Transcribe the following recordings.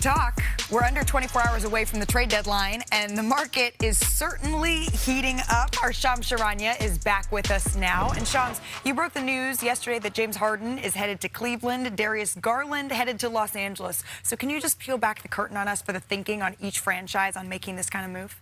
Talk. We're under 24 hours away from the trade deadline, and the market is certainly heating up. Our Shams Charania is back with us now. And Shams, you broke the news yesterday that James Harden is headed to Cleveland, Darius Garland headed to Los Angeles. So can you just peel back the curtain on us for the thinking on each franchise on making this kind of move?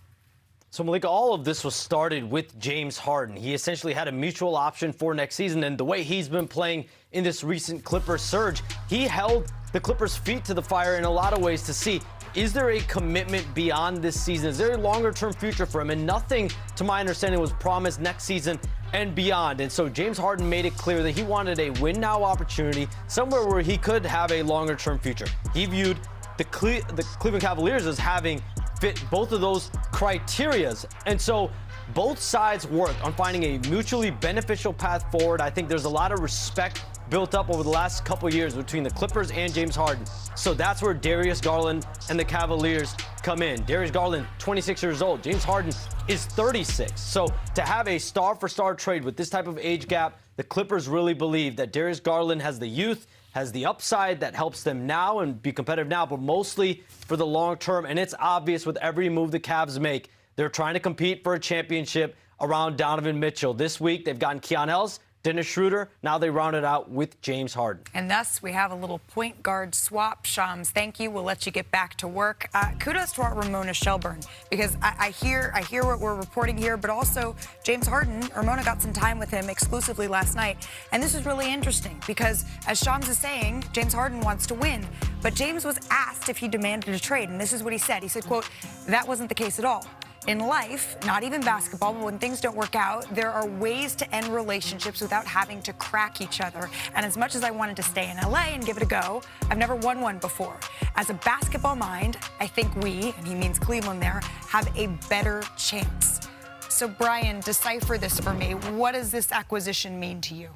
So, Malika, all of this was started with James Harden. He essentially had a mutual option for next season, and the way he's been playing in this recent Clippers surge, he held the Clippers' feet to the fire in a lot of ways to see, is there a commitment beyond this season? Is there a longer-term future for him? And nothing, to my understanding, was promised next season and beyond. And so James Harden made it clear that he wanted a win-now opportunity, somewhere where he could have a longer-term future. He viewed the Cleveland Cavaliers as having fit both of those criterias. And so both sides worked on finding a mutually beneficial path forward. I think there's a lot of respect built up over the last couple of years between the Clippers and James Harden. So that's where Darius Garland and the Cavaliers come in. Darius Garland, 26 years old. James Harden is 36. So to have a star-for-star trade with this type of age gap, the Clippers really believe that Darius Garland has the youth, has the upside that helps them now and be competitive now, but mostly for the long term. And it's obvious with every move the Cavs make, they're trying to compete for a championship around Donovan Mitchell. This week, they've gotten Keon Ellis, Dennis Schroeder. Now they round it out with James Harden. And thus, we have a little point guard swap. Shams, thank you. We'll let you get back to work. Kudos to our Ramona Shelburne, because I hear what we're reporting here, but also James Harden, Ramona got some time with him exclusively last night. And this is really interesting because, as Shams is saying, James Harden wants to win. But James was asked if he demanded a trade, and this is what he said. He said, quote, "That wasn't the case at all. In life, not even basketball, but when things don't work out, there are ways to end relationships without having to crack each other. And as much as I wanted to stay in LA and give it a go, I've never won one before. As a basketball mind, I think we," and he means Cleveland there, "have a better chance." So, Brian, decipher this for me. What does this acquisition mean to you?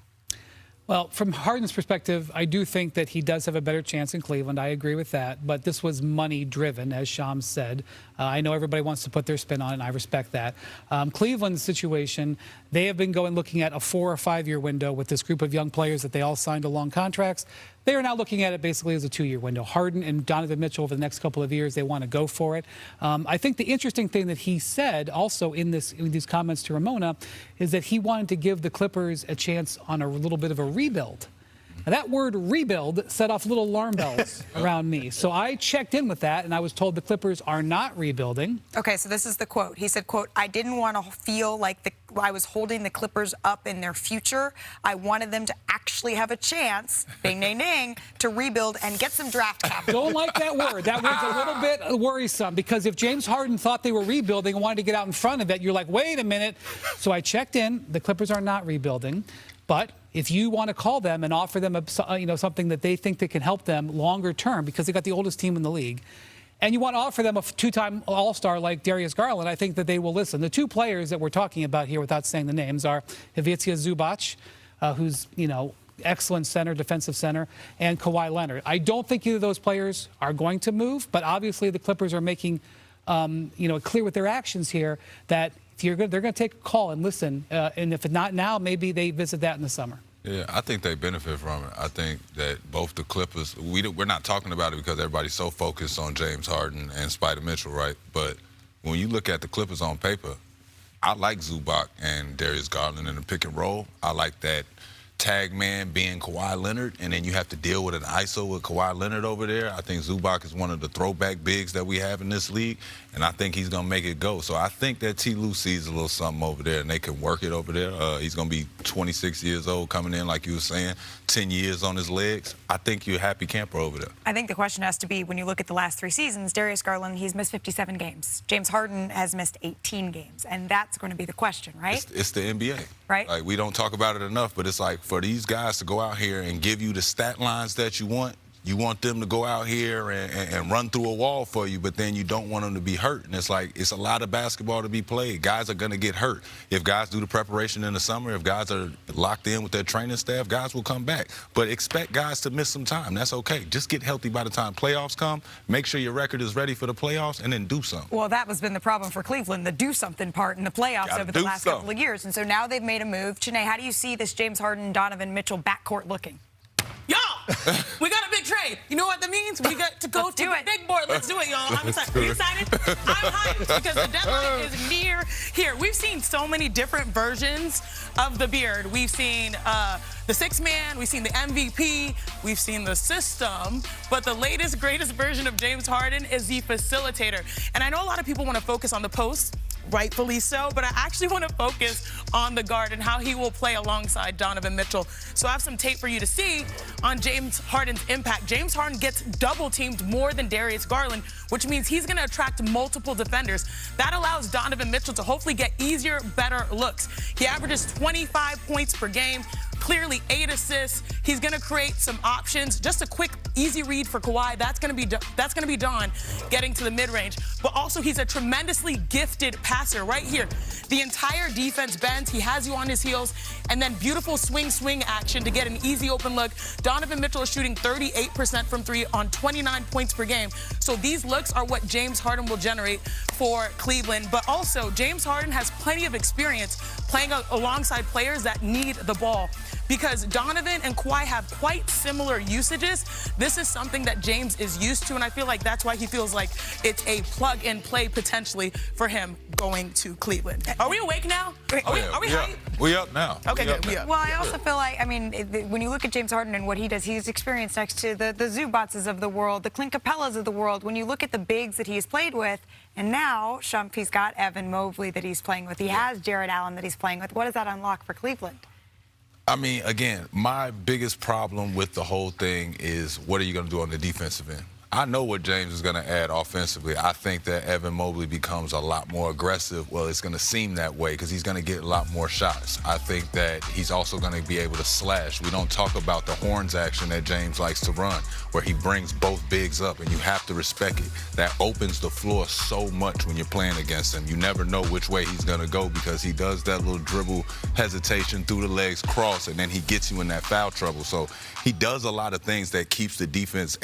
Well, from Harden's perspective, I do think that he does have a better chance in Cleveland. I agree with that. But this was money-driven, as Shams said. I know everybody wants to put their spin on it, and I respect that. Cleveland's situation, they have been looking at a 4 or 5 year window with this group of young players that they all signed to long contracts. They are now looking at it basically as a 2 year window. Harden and Donovan Mitchell over the next couple of years, they want to go for it. I think the interesting thing that he said also in these comments to Ramona is that he wanted to give the Clippers a chance on a little bit of a rebuild. Now, that word rebuild set off little alarm bells around me. So I checked in with that, and I was told the Clippers are not rebuilding. Okay, so this is the quote. He said, quote, "I didn't want to feel like I was holding the Clippers up in their future. I wanted them to actually have a chance, ding, ding, ding, to rebuild and get some draft capital." Don't like that word. That word's a little bit worrisome, because if James Harden thought they were rebuilding and wanted to get out in front of it, you're like, wait a minute. So I checked in. The Clippers are not rebuilding. But if you want to call them and offer them something that they think that can help them longer term, because they got the oldest team in the league, and you want to offer them a two-time All-Star like Darius Garland, I think that they will listen. The two players that we're talking about here, without saying the names, are Ivica Zubac, who's, excellent center, defensive center, and Kawhi Leonard. I don't think either of those players are going to move, but obviously the Clippers are making it clear with their actions here that they're going to take a call and listen, and if not now, maybe they visit that in the summer. Yeah, I think they benefit from it. I think that both the Clippers, we're not talking about it because everybody's so focused on James Harden and Spider Mitchell, right? But when you look at the Clippers on paper, I like Zubac and Darius Garland in the pick and roll. I like that tag man being Kawhi Leonard, and then you have to deal with an ISO with Kawhi Leonard over there. I think Zubac is one of the throwback bigs that we have in this league, and I think he's going to make it go. So I think that T. Lue sees a little something over there, and they can work it over there. He's going to be 26 years old coming in, like you were saying, 10 years on his legs. I think you're a happy camper over there. I think the question has to be, when you look at the last 3 seasons, Darius Garland, he's missed 57 games. James Harden has missed 18 games, and that's going to be the question, right? It's the NBA. Right. Like, we don't talk about it enough, but it's like, for these guys to go out here and give you the stat lines that you want them to go out here and run through a wall for you, but then you don't want them to be hurt. And it's like, it's a lot of basketball to be played. Guys are going to get hurt. If guys do the preparation in the summer, if guys are locked in with their training staff, guys will come back. But expect guys to miss some time. That's okay. Just get healthy by the time playoffs come. Make sure your record is ready for the playoffs, and then do something. Well, that has been the problem for Cleveland, the do something part in the playoffs over the last couple of years. And so now they've made a move. Chiney, how do you see this James Harden, Donovan Mitchell backcourt looking? Yeah! We got a big trade. You know what that means? We got to go to the big board. Let's do it, y'all. I'm excited. Are you excited? I'm hyped because the deadline is near here. We've seen so many different versions of the beard. We've seen the six-man. We've seen the MVP. We've seen the system. But the latest, greatest version of James Harden is the facilitator. And I know a lot of people want to focus on the post, rightfully so, but I actually want to focus on the guard and how he will play alongside Donovan Mitchell. So I have some tape for you to see on James Harden's impact. James Harden gets double-teamed more than Darius Garland, which means he's going to attract multiple defenders. That allows Donovan Mitchell to hopefully get easier, better looks. He averages 25 points per game, clearly 8 assists. He's going to create some options. Just a quick, easy read for Kawhi. That's going to be done getting to the mid-range. But also, he's a tremendously gifted passer right here. The entire defense bends. He has you on his heels. And then beautiful swing action to get an easy open look. Donovan Mitchell is shooting 38% from 3 on 29 points per game. So these looks are what James Harden will generate for Cleveland. But also, James Harden has plenty of experience playing alongside players that need the ball. Because Donovan and Kawhi have quite similar usages, this is something that James is used to, and I feel like that's why he feels like it's a plug-and-play potentially for him going to Cleveland. Are we awake now? Are we hyped? We up now. Okay, good. We up. Well, I also feel like, I mean, when you look at James Harden and what he does, he's experienced next to the Zubac's of the world, the Clint Capellas of the world. When you look at the bigs that he's played with, and now, Shump, he's got Evan Mobley that he's playing with. He has Jared Allen that he's playing with. What does that unlock for Cleveland? I mean, again, my biggest problem with the whole thing is what are you going to do on the defensive end? I know what James is going to add offensively. I think that Evan Mobley becomes a lot more aggressive. Well, it's going to seem that way because he's going to get a lot more shots. I think that he's also going to be able to slash. We don't talk about the horns action that James likes to run, where he brings both bigs up, and you have to respect it. That opens the floor so much when you're playing against him. You never know which way he's going to go because he does that little dribble hesitation through the legs cross, and then he gets you in that foul trouble. So he does a lot of things that keeps the defense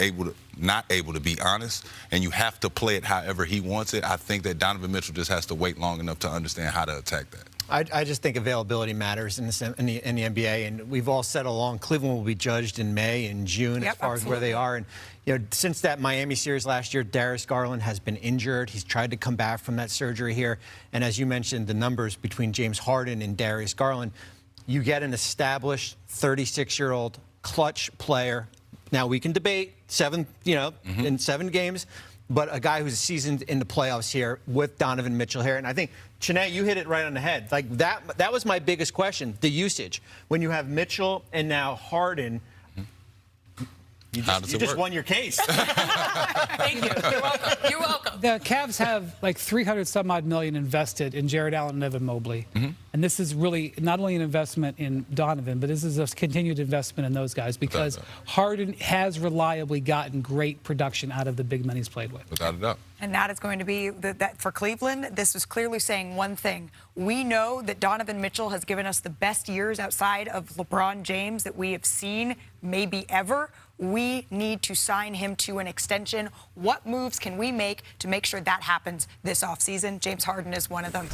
not able to be honest, and you have to play it however he wants it. I think that Donovan Mitchell just has to wait long enough to understand how to attack that. I just think availability matters in the NBA, and we've all said along Cleveland will be judged in May and June as far as where they are. And you know, since that Miami series last year, Darius Garland has been injured. He's tried to come back from that surgery here, and as you mentioned, the numbers between James Harden and Darius Garland, you get an established 36-year-old clutch player. Now we can debate in 7 games, but a guy who's seasoned in the playoffs here with Donovan Mitchell here. And I think, Chinette, you hit it right on the head. Like that was my biggest question, the usage. When you have Mitchell and now Harden, you just won your case. Thank you. You're welcome. You're welcome. The Cavs have like 300-some-odd million invested in Jared Allen and Evan Mobley. And this is really not only an investment in Donovan, but this is a continued investment in those guys because Harden has reliably gotten great production out of the big men he's played with. Without a doubt. And that is going to be, that for Cleveland, this is clearly saying one thing. We know that Donovan Mitchell has given us the best years outside of LeBron James that we have seen maybe ever. We need to sign him to an extension. What moves can we make to make sure that happens this offseason? James Harden is one of them.